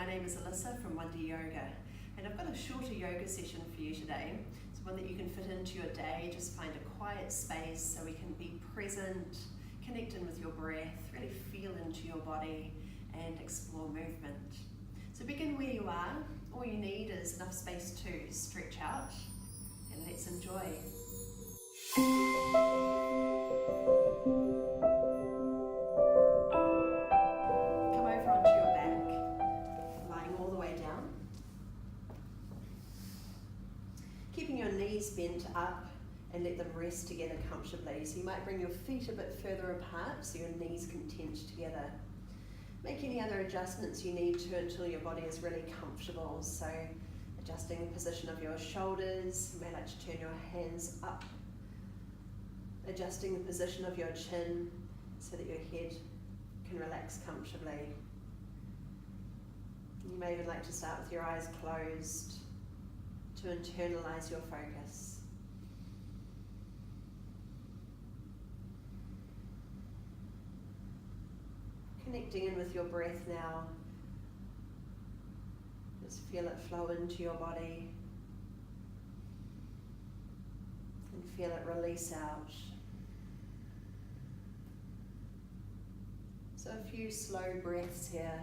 my name is Alyssa from Wonder Yoga, and I've got a shorter yoga session for you today. It's one that you can fit into your day. Just find a quiet space so we can be present, connect in with your breath, really feel into your body and explore movement. So begin where you are. All you need is enough space to stretch out, and let's enjoy. Keeping your knees bent up and let them rest together comfortably. So you might bring your feet a bit further apart so your knees can tense together. Make any other adjustments you need to until your body is really comfortable. So adjusting the position of your shoulders, you may like to turn your hands up. Adjusting the position of your chin so that your head can relax comfortably. You may even like to start with your eyes closed to internalize your focus. Connecting in with your breath now. Just feel it flow into your body and feel it release out. So a few slow breaths here.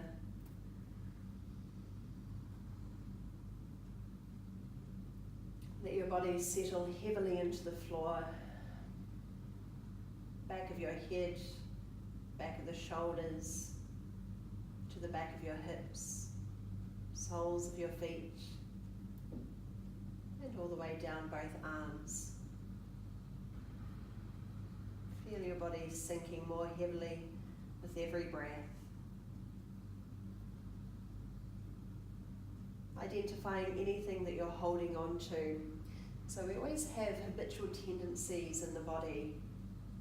Let your body settle heavily into the floor, back of your head, back of the shoulders, to the back of your hips, soles of your feet, and all the way down both arms. Feel your body sinking more heavily with every breath. Identifying anything that you're holding on to. So we always have habitual tendencies in the body,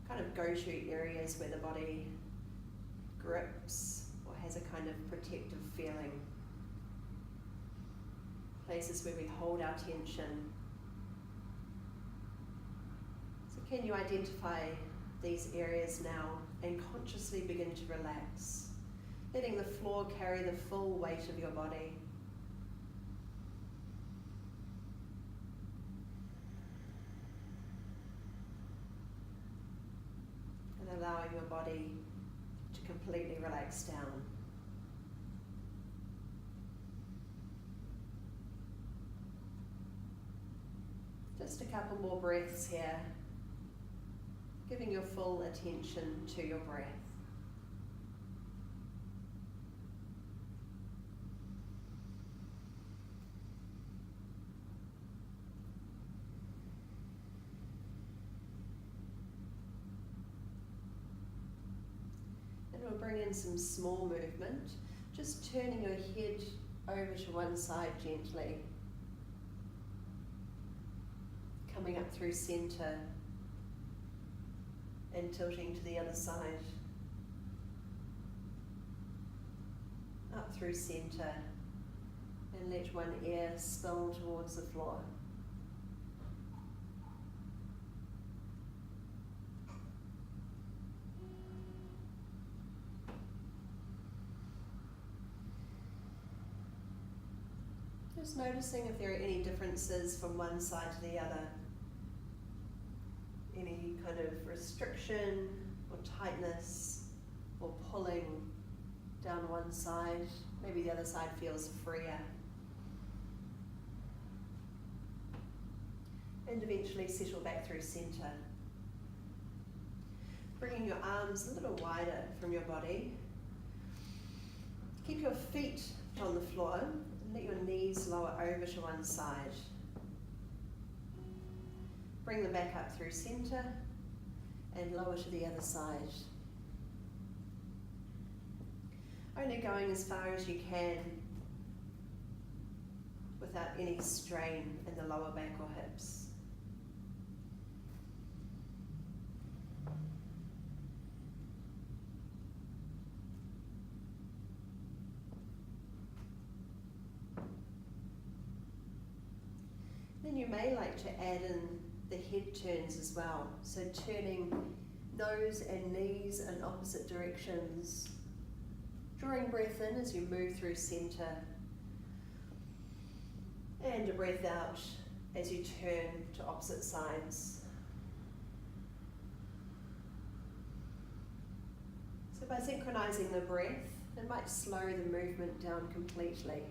kind of go-to areas where the body grips or has a kind of protective feeling. Places where we hold our tension. So can you identify these areas now and consciously begin to relax, letting the floor carry the full weight of your body. Allowing your body to completely relax down. Just a couple more breaths here, giving your full attention to your breath. We'll bring in some small movement, just turning your head over to one side gently, coming up through center and tilting to the other side, up through center, and let one ear spill towards the floor. Just noticing if there are any differences from one side to the other. Any kind of restriction or tightness or pulling down one side. Maybe the other side feels freer. And eventually settle back through center. Bringing your arms a little wider from your body. Keep your feet on the floor. Let your knees lower over to one side. Bring them back up through center and lower to the other side. Only going as far as you can without any strain in the lower back or hips. Then you may like to add in the head turns as well. So turning nose and knees in opposite directions, Drawing breath in as you move through center, and a breath out as you turn to opposite sides. So by synchronizing the breath, it might slow the movement down completely.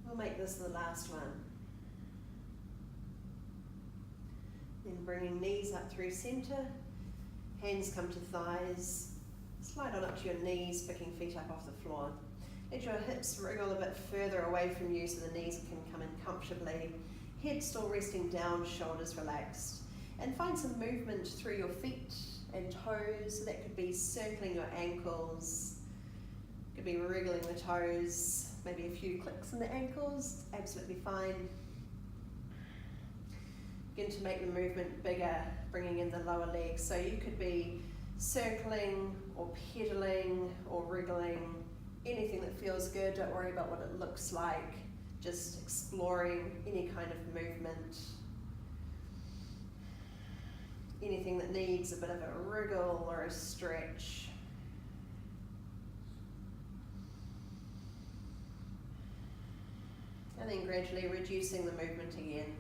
We'll make this the last one. Then bringing knees up through center, hands come to thighs, slide on up to your knees, picking feet up off the floor. Let your hips wriggle a bit further away from you so the knees can come in comfortably. Head still resting down, shoulders relaxed. And find some movement through your feet and toes. So that could be circling your ankles, could be wriggling the toes, maybe a few clicks in the ankles, absolutely fine. Begin to make the movement bigger, bringing in the lower legs. So you could be circling or pedaling or wriggling, anything that feels good. Don't worry about what it looks like, just exploring any kind of movement. Anything that needs a bit of a wriggle or a stretch. And then gradually reducing the movement again.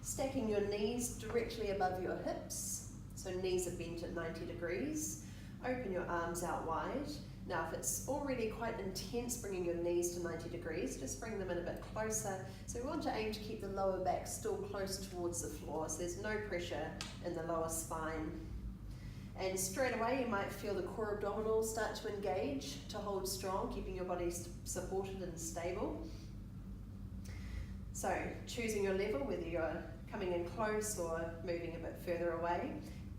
Stacking your knees directly above your hips, so knees are bent at 90 degrees. Open your arms out wide. Now if it's already quite intense bringing your knees to 90 degrees, just bring them in a bit closer. So we want to aim to keep the lower back still close towards the floor, so there's no pressure in the lower spine. And straight away you might feel the core abdominals start to engage to hold strong, keeping your body supported and stable. So choosing your level, whether you're coming in close or moving a bit further away.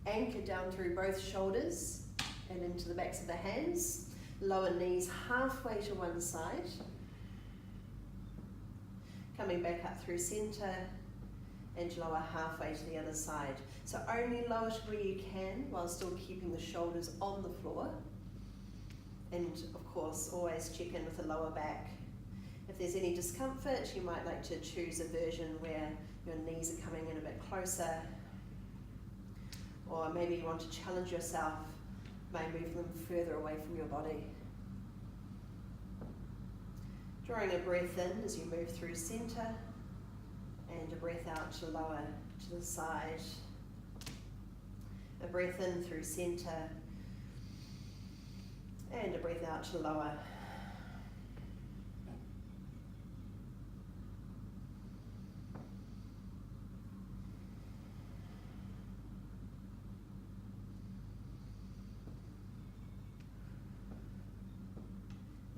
Anchor down through both shoulders and into the backs of the hands. Lower knees halfway to one side. Coming back up through center and lower halfway to the other side. So only lower to where you can while still keeping the shoulders on the floor. And of course, always check in with the lower back. If there's any discomfort, you might like to choose a version where your knees are coming in a bit closer. Or maybe you want to challenge yourself by moving them further away from your body. Drawing a breath in as you move through center, and a breath out to lower to the side. A breath in through center, and a breath out to lower.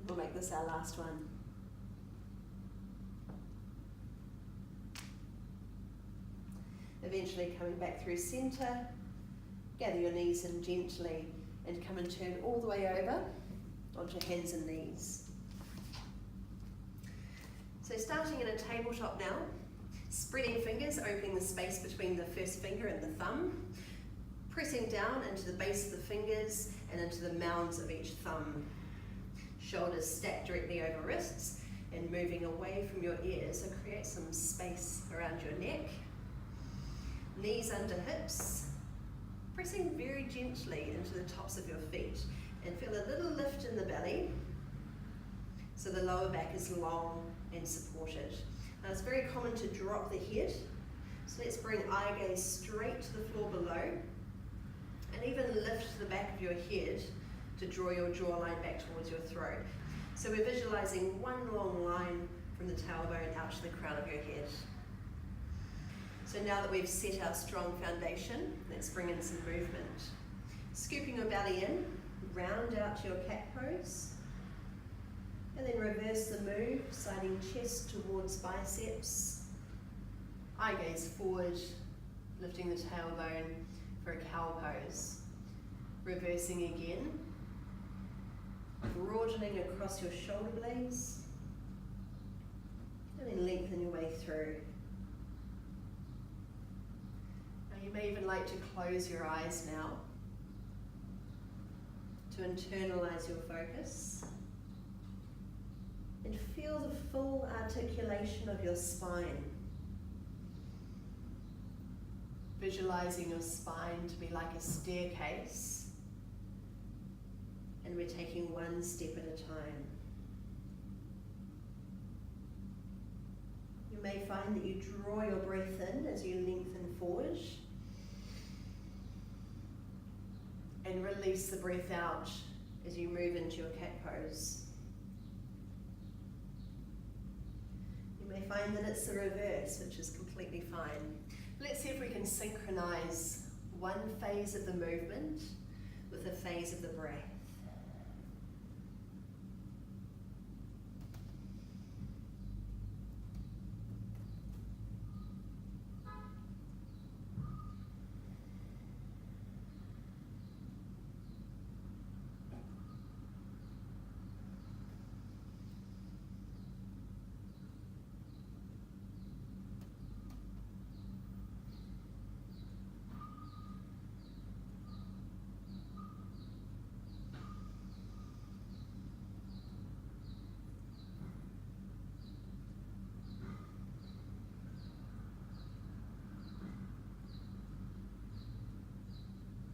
We'll make this our last one. Eventually coming back through center, gather your knees in gently and come and turn all the way over onto hands and knees. So starting in a tabletop now, spreading fingers, opening the space between the first finger and the thumb, pressing down into the base of the fingers and into the mounds of each thumb. Shoulders stacked directly over wrists and moving away from your ears, so create some space around your neck. Knees under hips, pressing very gently into the tops of your feet and feel a little lift in the belly so the lower back is long and supported. Now it's very common to drop the head, so let's bring eye gaze straight to the floor below and even lift the back of your head to draw your jawline back towards your throat. So we're visualizing one long line from the tailbone out to the crown of your head. So now that we've set our strong foundation, let's bring in some movement. Scooping your belly in, round out to your cat pose, and then reverse the move, sliding chest towards biceps, eye gaze forward, lifting the tailbone for a cow pose. Reversing again, broadening across your shoulder blades, and then lengthen your way through. may even like to close your eyes now to internalize your focus and feel the full articulation of your spine. Visualizing your spine to be like a staircase, and we're taking one step at a time. You may find that you draw your breath in as you lengthen forward and release the breath out as you move into your cat pose. You may find that it's the reverse, which is completely fine. Let's see if we can synchronize one phase of the movement with a phase of the breath.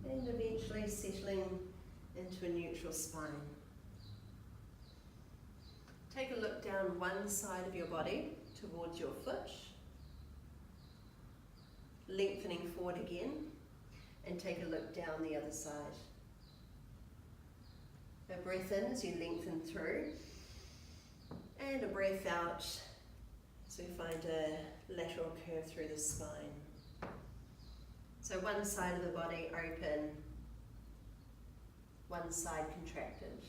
And eventually settling into a neutral spine. Take a look down one side of your body towards your foot, lengthening forward again, and take a look down the other side. A breath in as you lengthen through, and a breath out so we find a lateral curve through the spine. So one side of the body open, one side contracted.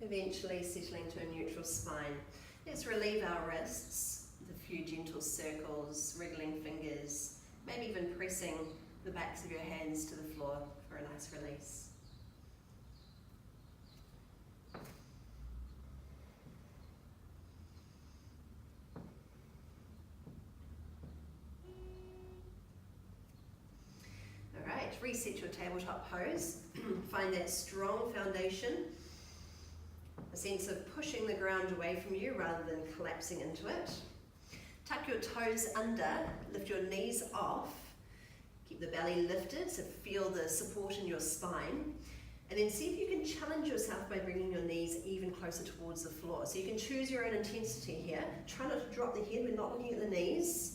Eventually settling to a neutral spine. Let's relieve our wrists with a few gentle circles, wriggling fingers, maybe even pressing the backs of your hands to the floor for a nice release. Alright, reset your tabletop pose. Find that strong foundation, a sense of pushing the ground away from you rather than collapsing into it. Tuck your toes under, lift your knees off, keep the belly lifted, so feel the support in your spine, and then see if you can challenge yourself by bringing your knees even closer towards the floor. So you can choose your own intensity here. Try not to drop the head, we're not looking at the knees.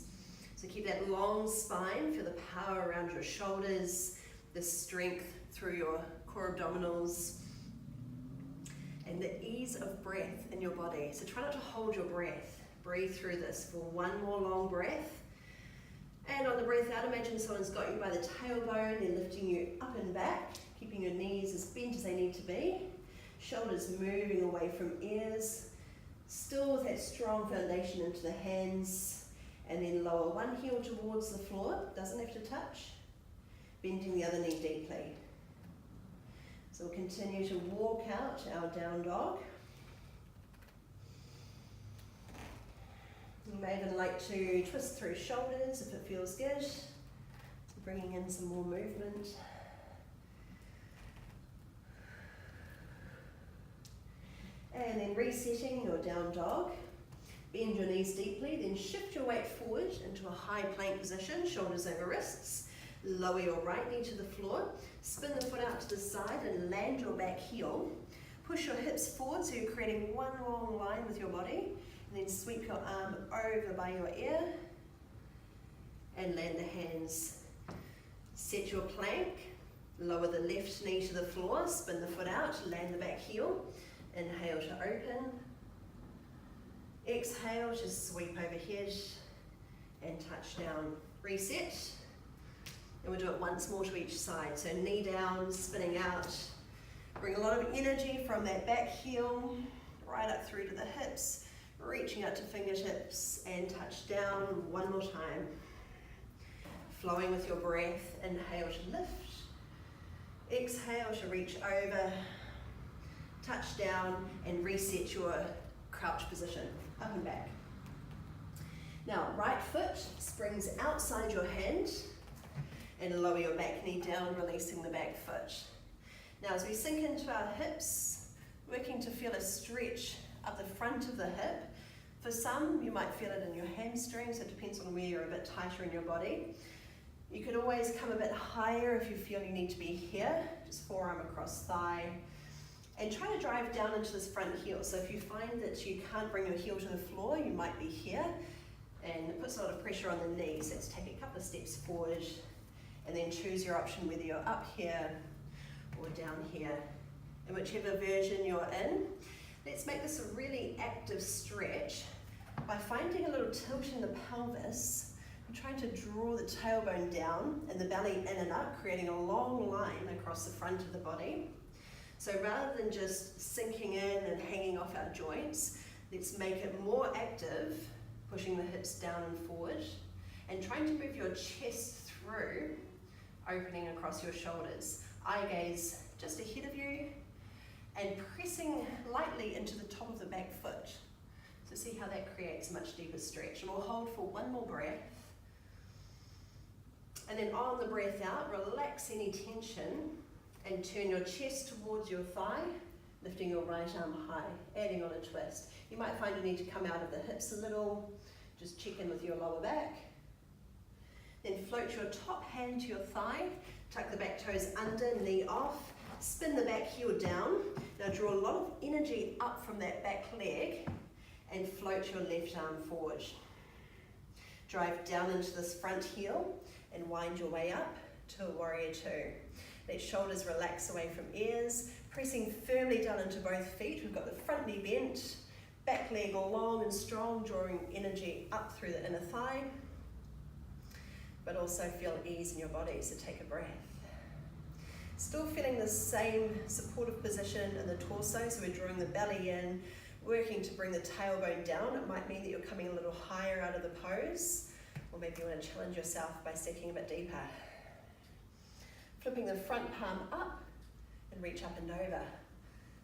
So keep that long spine, feel the power around your shoulders, the strength through your core abdominals, and the ease of breath in your body. So try not to hold your breath. Breathe through this for one more long breath. And on the breath out, imagine someone's got you by the tailbone, they're lifting you up and back, keeping your knees as bent as they need to be, shoulders moving away from ears, still with that strong foundation into the hands, and then lower one heel towards the floor, doesn't have to touch, bending the other knee deeply. So we'll continue to walk out our down dog. You may even like to twist through shoulders if it feels good. So bringing in some more movement. And then resetting your down dog. Bend your knees deeply, then shift your weight forward into a high plank position, shoulders over wrists. Lower your right knee to the floor. Spin the foot out to the side and land your back heel. Push your hips forward so you're creating one long line with your body. And then sweep your arm over by your ear and land the hands. Set your plank, lower the left knee to the floor, spin the foot out, land the back heel. Inhale to open. Exhale to sweep overhead and touch down. Reset. And we'll do it once more to each side. So knee down, spinning out. Bring a lot of energy from that back heel right up through to the hips. Reaching out to fingertips and touch down one more time. Flowing with your breath, inhale to lift. Exhale to reach over, touch down, and reset your crouch position, up and back. Now, right foot springs outside your hand, and lower your back knee down, releasing the back foot. Now, as we sink into our hips, working to feel a stretch up the front of the hip. For some, you might feel it in your hamstrings, it depends on where you're a bit tighter in your body. You could always come a bit higher if you feel you need to be here, just forearm across thigh. And try to drive down into this front heel. So if you find that you can't bring your heel to the floor, you might be here. And it puts a lot of pressure on the knees. Let's take a couple of steps forward and then choose your option, whether you're up here or down here. And whichever version you're in, let's make this a really active stretch by finding a little tilt in the pelvis and trying to draw the tailbone down and the belly in and up, creating a long line across the front of the body. So rather than just sinking in and hanging off our joints, let's make it more active, pushing the hips down and forward, and trying to move your chest through, opening across your shoulders. Eye gaze just ahead of you, and pressing lightly into the top of the back foot. So see how that creates a much deeper stretch. And we'll hold for one more breath. And then on the breath out, relax any tension and turn your chest towards your thigh, lifting your right arm high, adding on a twist. You might find you need to come out of the hips a little, just check in with your lower back. Then float your top hand to your thigh, tuck the back toes under, knee off, spin the back heel down. Now draw a lot of energy up from that back leg and float your left arm forward. Drive down into this front heel and wind your way up to a warrior two. Let shoulders relax away from ears, pressing firmly down into both feet. We've got the front knee bent, back leg long and strong, drawing energy up through the inner thigh, but also feel ease in your body, so take a breath. Still feeling the same supportive position in the torso, so we're drawing the belly in, working to bring the tailbone down. It might mean that you're coming a little higher out of the pose, or maybe you want to challenge yourself by sinking a bit deeper. Flipping the front palm up and reach up and over.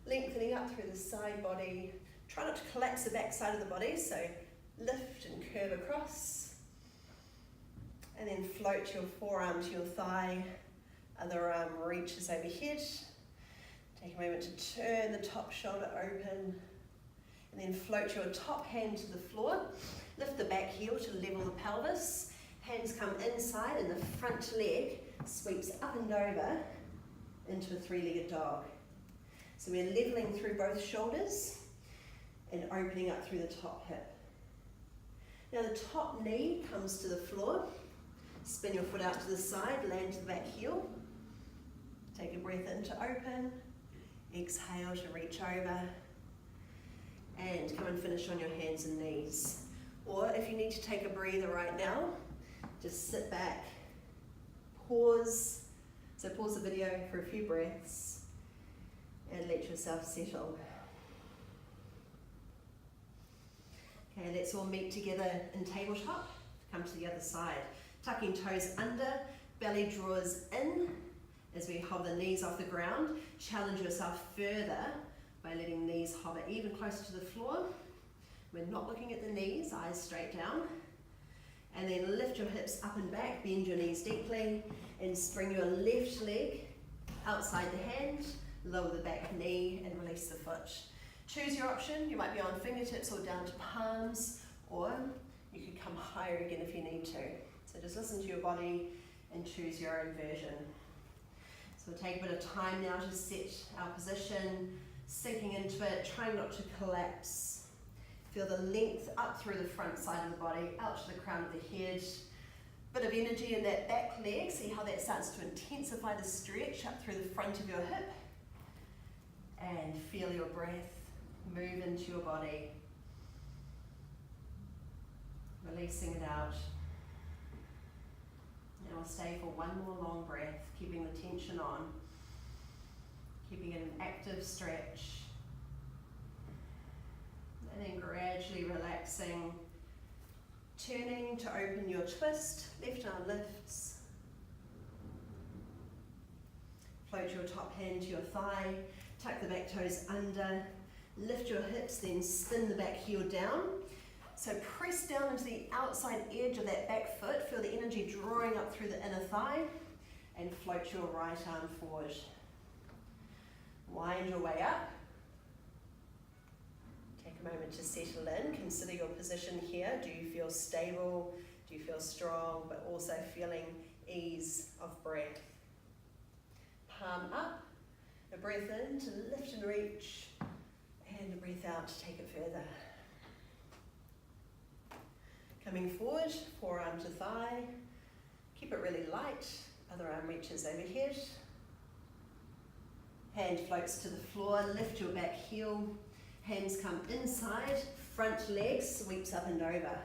Lengthening up through the side body. Try not to collapse the back side of the body, so lift and curve across. And then float your forearm to your thigh. Other arm reaches overhead. Take a moment to turn the top shoulder open. And then float your top hand to the floor. Lift the back heel to level the pelvis. Hands come inside and the front leg sweeps up and over into a three-legged dog. So we're leveling through both shoulders and opening up through the top hip. Now the top knee comes to the floor. Spin your foot out to the side, land to the back heel. Take a breath in to open. Exhale to reach over. And come and finish on your hands and knees. Or if you need to take a breather right now, just sit back. Pause. So pause the video for a few breaths and let yourself settle. Okay, let's all meet together in tabletop. Come to the other side. Tucking toes under, belly draws in as we hover the knees off the ground. Challenge yourself further by letting knees hover even closer to the floor. We're not looking at the knees, eyes straight down. And then lift your hips up and back, bend your knees deeply, and spring your left leg outside the hand, lower the back knee, and release the foot. Choose your option. You might be on fingertips or down to palms, or you could come higher again if you need to. So just listen to your body and choose your own version. So we'll take a bit of time now to set our position, sinking into it, trying not to collapse. Feel the length up through the front side of the body, out to the crown of the head. Bit of energy in that back leg. See how that starts to intensify the stretch up through the front of your hip. And feel your breath move into your body. Releasing it out. And we'll stay for one more long breath, keeping the tension on. Keeping it an active stretch. And then gradually relaxing, turning to open your twist, left arm lifts. Float your top hand to your thigh, tuck the back toes under, lift your hips, then spin the back heel down. So press down into the outside edge of that back foot, feel the energy drawing up through the inner thigh, and float your right arm forward. Wind your way up. Take a moment to settle in, consider your position here. Do you feel stable? Do you feel strong, but also feeling ease of breath? Palm up, a breath in to lift and reach, and a breath out to take it further. Coming forward, forearm to thigh, keep it really light, other arm reaches overhead. Hand floats to the floor, lift your back heel, hands come inside, front leg sweeps up and over.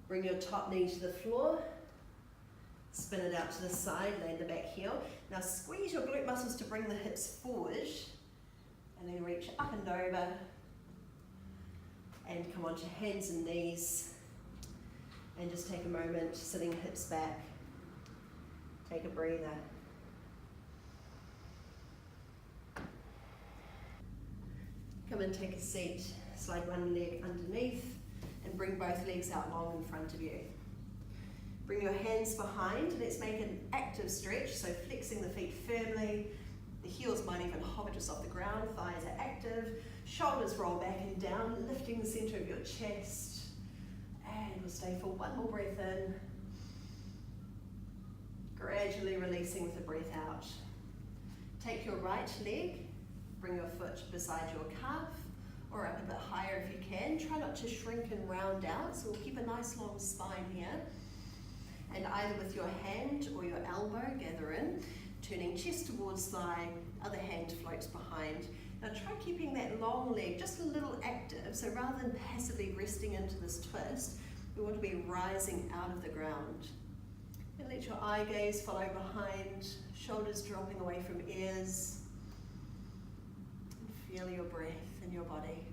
Bring your top knee to the floor, spin it out to the side, land the back heel. Now squeeze your glute muscles to bring the hips forward, and then reach up and over, and come onto hands and knees, and just take a moment, sitting hips back. Take a breather. Come and take a seat, slide one leg underneath, and bring both legs out long in front of you. Bring your hands behind, let's make an active stretch, so flexing the feet firmly, the heels might even hover just off the ground, thighs are active, shoulders roll back and down, lifting the center of your chest, and we'll stay for one more breath in, gradually releasing with the breath out. Take your right leg, bring your foot beside your calf, or up a bit higher if you can. Try not to shrink and round out, so we'll keep a nice long spine here. And either with your hand or your elbow, gather in, turning chest towards thigh, other hand floats behind. Now try keeping that long leg just a little active, so rather than passively resting into this twist, we want to be rising out of the ground. And let your eye gaze follow behind, shoulders dropping away from ears. And feel your breath in your body.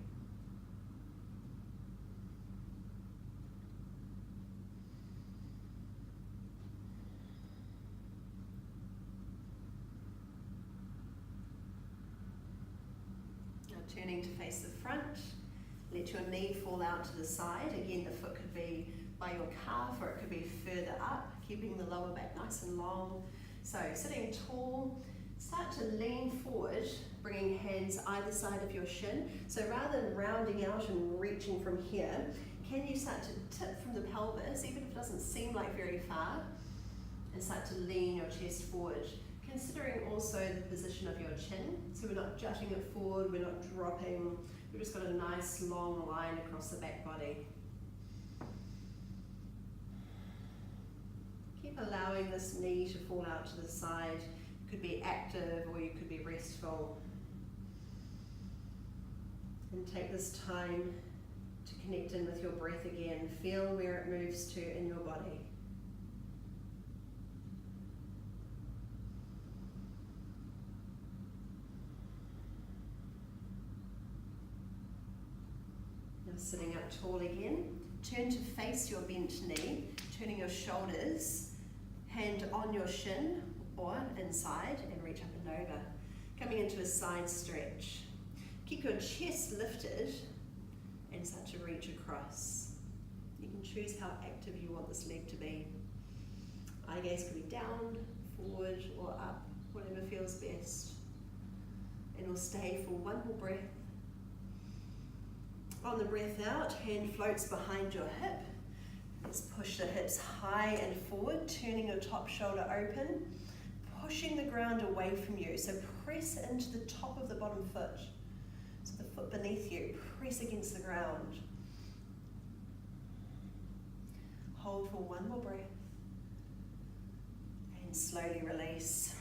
Turning to face the front, let your knee fall out to the side. Again, the foot could be by your calf or it could be further up, keeping the lower back nice and long. So sitting tall, start to lean forward, bringing hands either side of your shin. So rather than rounding out and reaching from here, can you start to tip from the pelvis, even if it doesn't seem like very far, and start to lean your chest forward. Considering also the position of your chin, so we're not jutting it forward, we're not dropping, we've just got a nice long line across the back body. Keep allowing this knee to fall out to the side. You could be active or you could be restful. And take this time to connect in with your breath again. Feel where it moves to in your body. Sitting up tall again, turn to face your bent knee, turning your shoulders, hand on your shin or inside and reach up and over. Coming into a side stretch. Keep your chest lifted and start to reach across. You can choose how active you want this leg to be. Eye gaze could be down, forward or up, whatever feels best. And we'll stay for one more breath. On the breath out, hand floats behind your hip. Let's push the hips high and forward, turning your top shoulder open, pushing the ground away from you. So press into the top of the bottom foot. So the foot beneath you, press against the ground. Hold for one more breath. And slowly release.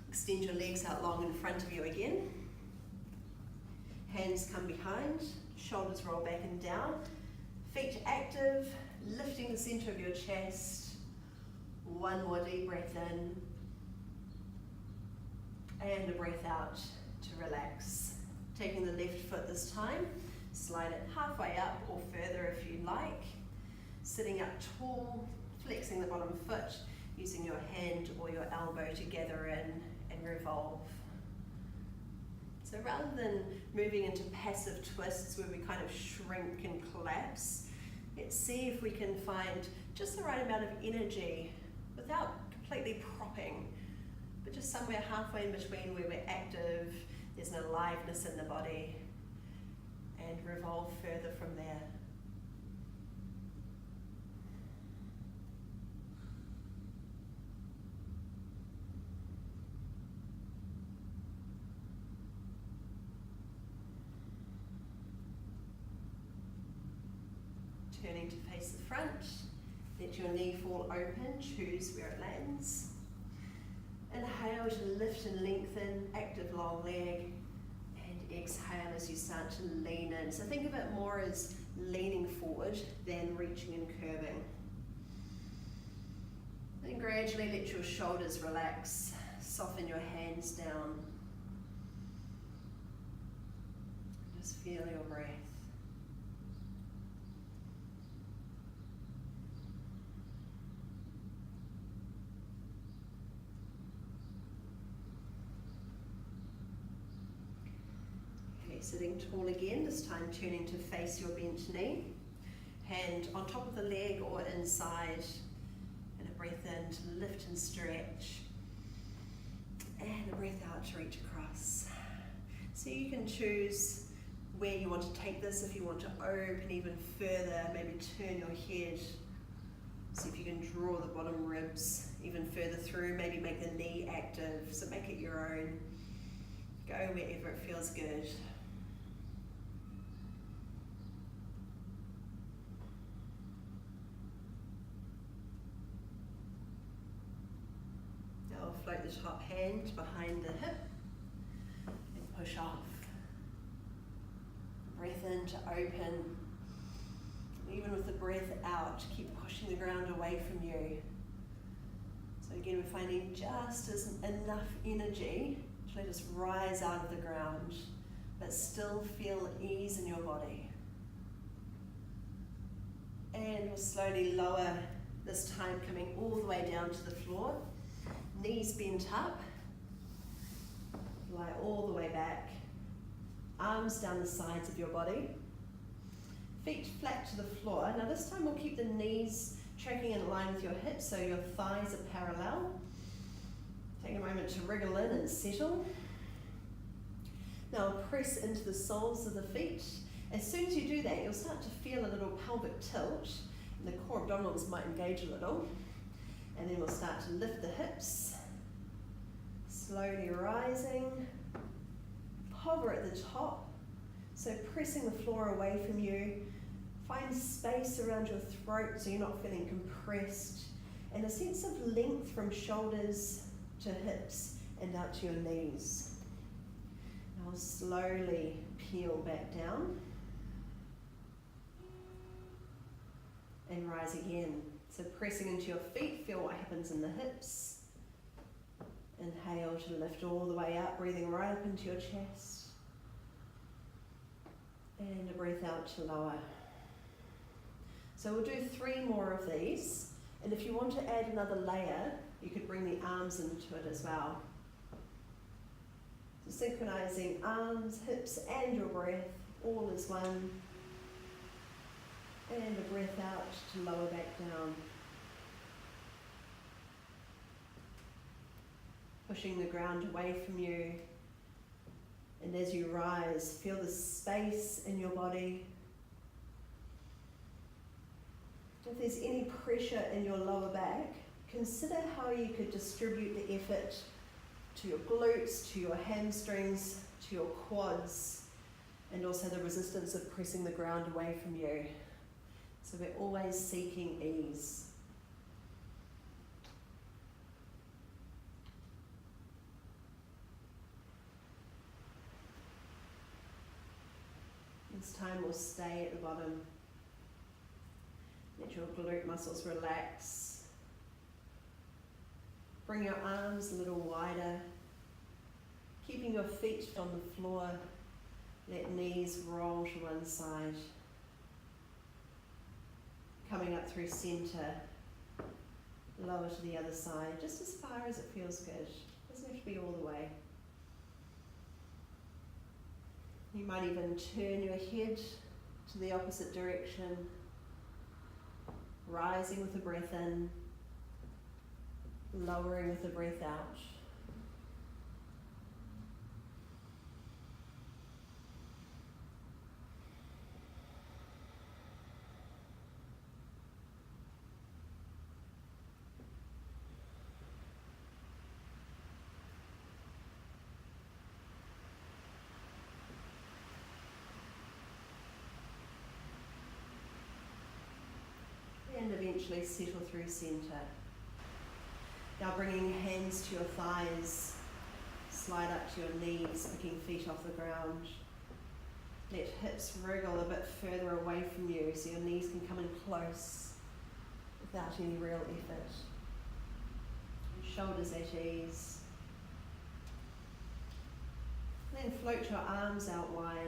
Extend your legs out long in front of you again. Hands come behind, shoulders roll back and down, feet active, lifting the center of your chest. One more deep breath in, and a breath out to relax. Taking the left foot this time, slide it halfway up or further if you like. Sitting up tall, flexing the bottom foot. using your hand or your elbow to gather in and revolve. So rather than moving into passive twists where we kind of shrink and collapse, let's see if we can find just the right amount of energy without completely propping, but just somewhere halfway in between where we're active, there's an aliveness in the body, and revolve further from there. Turning to face the front, let your knee fall open, choose where it lands. Inhale to lift and lengthen, active long leg, and exhale as you start to lean in. So think of it more as leaning forward than reaching and curving. Then gradually let your shoulders relax, soften your hands down. Just feel your breath. Sitting tall again, this time turning to face your bent knee. Hand on top of the leg or inside. And a breath in to lift and stretch. And a breath out to reach across. So you can choose where you want to take this. If you want to open even further, maybe turn your head. See if you can draw the bottom ribs even further through. Maybe make the knee active, so make it your own. Go wherever it feels good. Float the top hand behind the hip and push off. Breath in to open. Even with the breath out, keep pushing the ground away from you. So again, we're finding just enough energy to let us rise out of the ground, but still feel ease in your body. And we'll slowly lower, this time coming all the way down to the floor. Knees bent up, lie all the way back, arms down the sides of your body, feet flat to the floor. Now this time we'll keep the knees tracking in line with your hips so your thighs are parallel. Take a moment to wriggle in and settle. Now press into the soles of the feet. As soon as you do that, you'll start to feel a little pelvic tilt and the core abdominals might engage a little. And then we'll start to lift the hips, slowly rising, hover at the top, so pressing the floor away from you. Find space around your throat so you're not feeling compressed, and a sense of length from shoulders to hips and out to your knees. Now we'll slowly peel back down and rise again. So pressing into your feet, feel what happens in the hips. Inhale to lift all the way up, breathing right up into your chest. And a breath out to lower. So we'll do 3 more of these. And if you want to add another layer, you could bring the arms into it as well. So synchronizing arms, hips, and your breath, all as one. And a breath out to lower back down. Pushing the ground away from you. And as you rise, feel the space in your body. If there's any pressure in your lower back, consider how you could distribute the effort to your glutes, to your hamstrings, to your quads, and also the resistance of pressing the ground away from you. So we're always seeking ease. This time we'll stay at the bottom. Let your glute muscles relax. Bring your arms a little wider. Keeping your feet on the floor. Let knees roll to one side. Coming up through center. Lower to the other side, just as far as it feels good. Doesn't have to be all the way. You might even turn your head to the opposite direction, rising with the breath in, lowering with the breath out. And eventually settle through centre. Now bringing hands to your thighs, slide up to your knees, picking feet off the ground. Let hips wriggle a bit further away from you so your knees can come in close without any real effort. Shoulders at ease. Then float your arms out wide.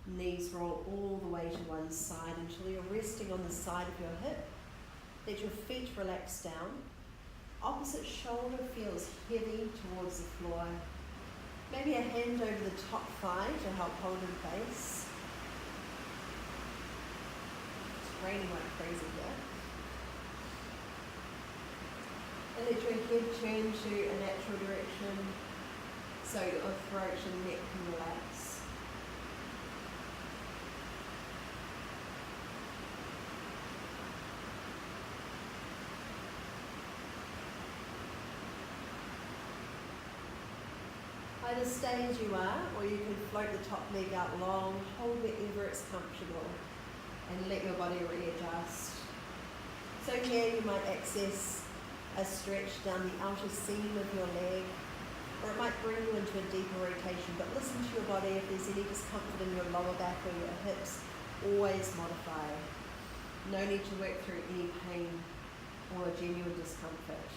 Knees roll all the way to one side until you're resting on the side of your hip. Let your feet relax down. Opposite shoulder feels heavy towards the floor. Maybe a hand over the top thigh to help hold in place. It's raining like crazy here. And let your head turn to a natural direction so your throat and neck can relax. Either stay as you are, or you can float the top leg out long, hold wherever it's comfortable, and let your body readjust. So here you might access a stretch down the outer seam of your leg, or it might bring you into a deeper rotation, but listen to your body. If there's any discomfort in your lower back or your hips, always modify. No need to work through any pain or genuine discomfort.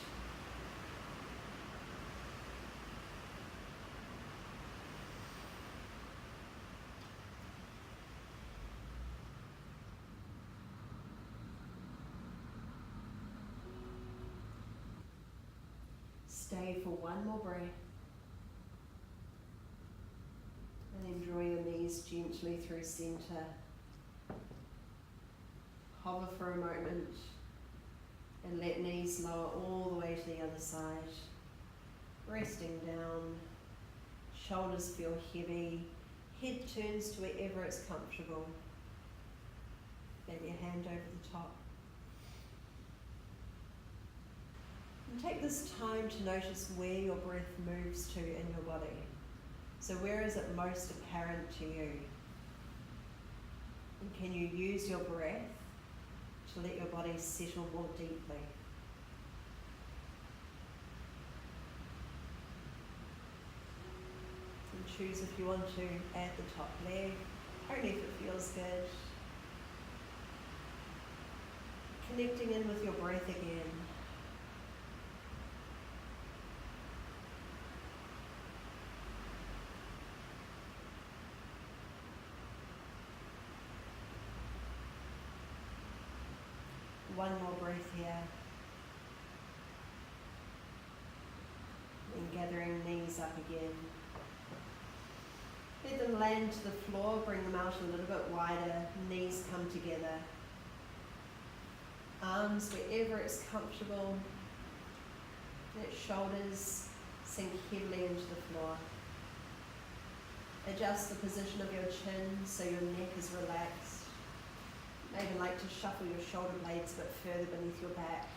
Stay for one more breath. And then draw your knees gently through centre. Hover for a moment and let knees lower all the way to the other side. Resting down. Shoulders feel heavy. Head turns to wherever it's comfortable. Maybe a hand over the top. And take this time to notice where your breath moves to in your body. So where is it most apparent to you? And can you use your breath to let your body settle more deeply? And choose if you want to add the top leg, only if it feels good. Connecting in with your breath again. One more breath here. And gathering knees up again. Let them land to the floor, bring them out a little bit wider, knees come together. Arms wherever it's comfortable. Let shoulders sink heavily into the floor. Adjust the position of your chin so your neck is relaxed. Maybe like to shuffle your shoulder blades a bit further beneath your back.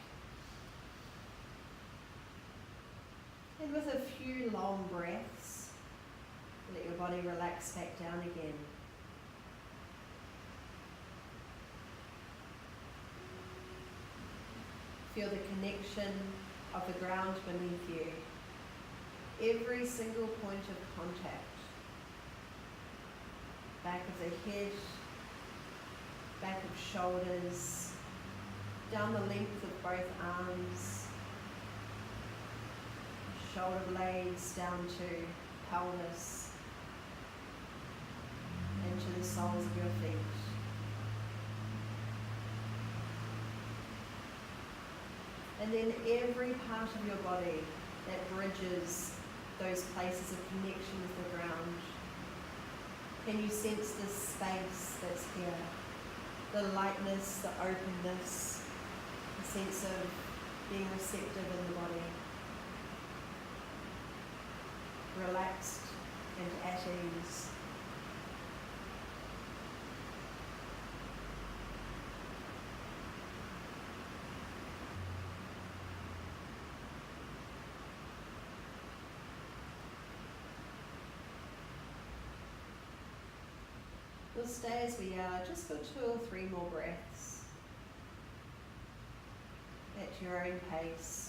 And with a few long breaths, let your body relax back down again. Feel the connection of the ground beneath you. Every single point of contact. Back of the head, back of shoulders, down the length of both arms, shoulder blades down to pelvis, and to the soles of your feet. And then every part of your body that bridges those places of connection with the ground. Can you sense this space that's here? The lightness, the openness, the sense of being receptive in the body. Relaxed and at ease. We'll stay as we are just for 2 or 3 more breaths at your own pace.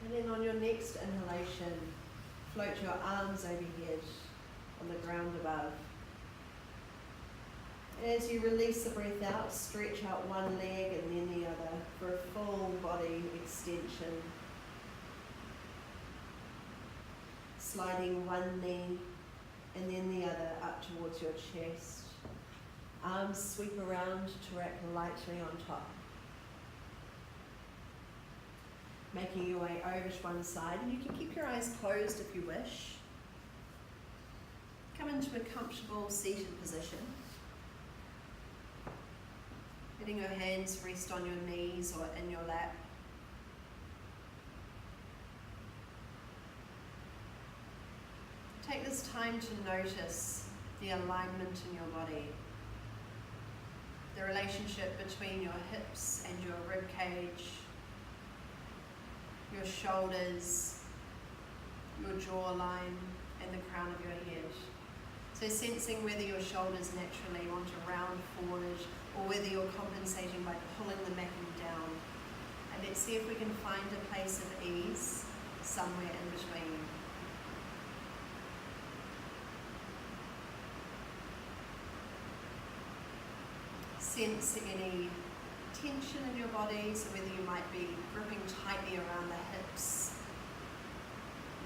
And then on your next inhalation, float your arms overhead on the ground above. And as you release the breath out, stretch out one leg and then the other for a full body extension. Sliding one knee and then the other up towards your chest. Arms sweep around to wrap lightly on top. Making your way over to one side, and you can keep your eyes closed if you wish. Come into a comfortable seated position. Letting your hands rest on your knees or in your lap. Take this time to notice the alignment in your body. The relationship between your hips and your rib cage, your shoulders, your jawline, and the crown of your head. So sensing whether your shoulders naturally want to round forward or whether you're compensating by pulling them back and down. And let's see if we can find a place of ease somewhere in between. Sense any tension in your body, so whether you might be gripping tightly around the hips,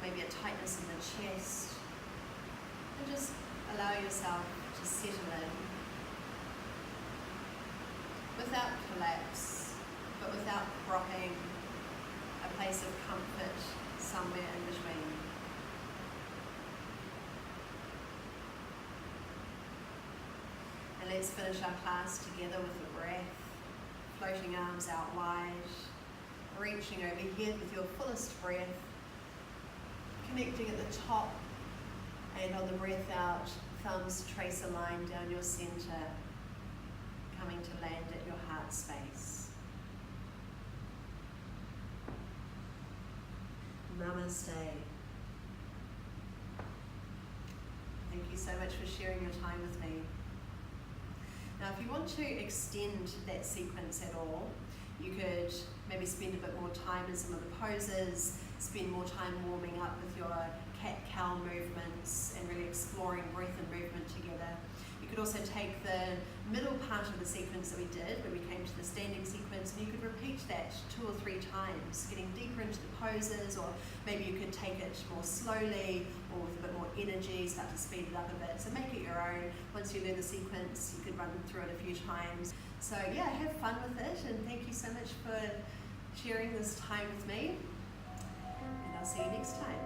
maybe a tightness in the chest, and just allow yourself to settle in without collapse, but without propping, a place of comfort somewhere in between. And let's finish our class together with a breath. Floating arms out wide, reaching overhead with your fullest breath, connecting at the top, and on the breath out, thumbs trace a line down your center, coming to land at your heart space. Namaste. Thank you so much for sharing your time with me. Now, if you want to extend that sequence at all, you could maybe spend a bit more time in some of the poses, spend more time warming up with your cat-cow movements and really exploring breath and movement together. You could also take the middle part of the sequence that we did, where we came to the standing sequence, and you could repeat that 2 or 3 times, getting deeper into the poses, or maybe you could take it more slowly or with a bit more energy, start to speed it up a bit. So make it your own. Once you learn the sequence, you could run through it a few times. So yeah, have fun with it, and thank you so much for sharing this time with me, and I'll see you next time.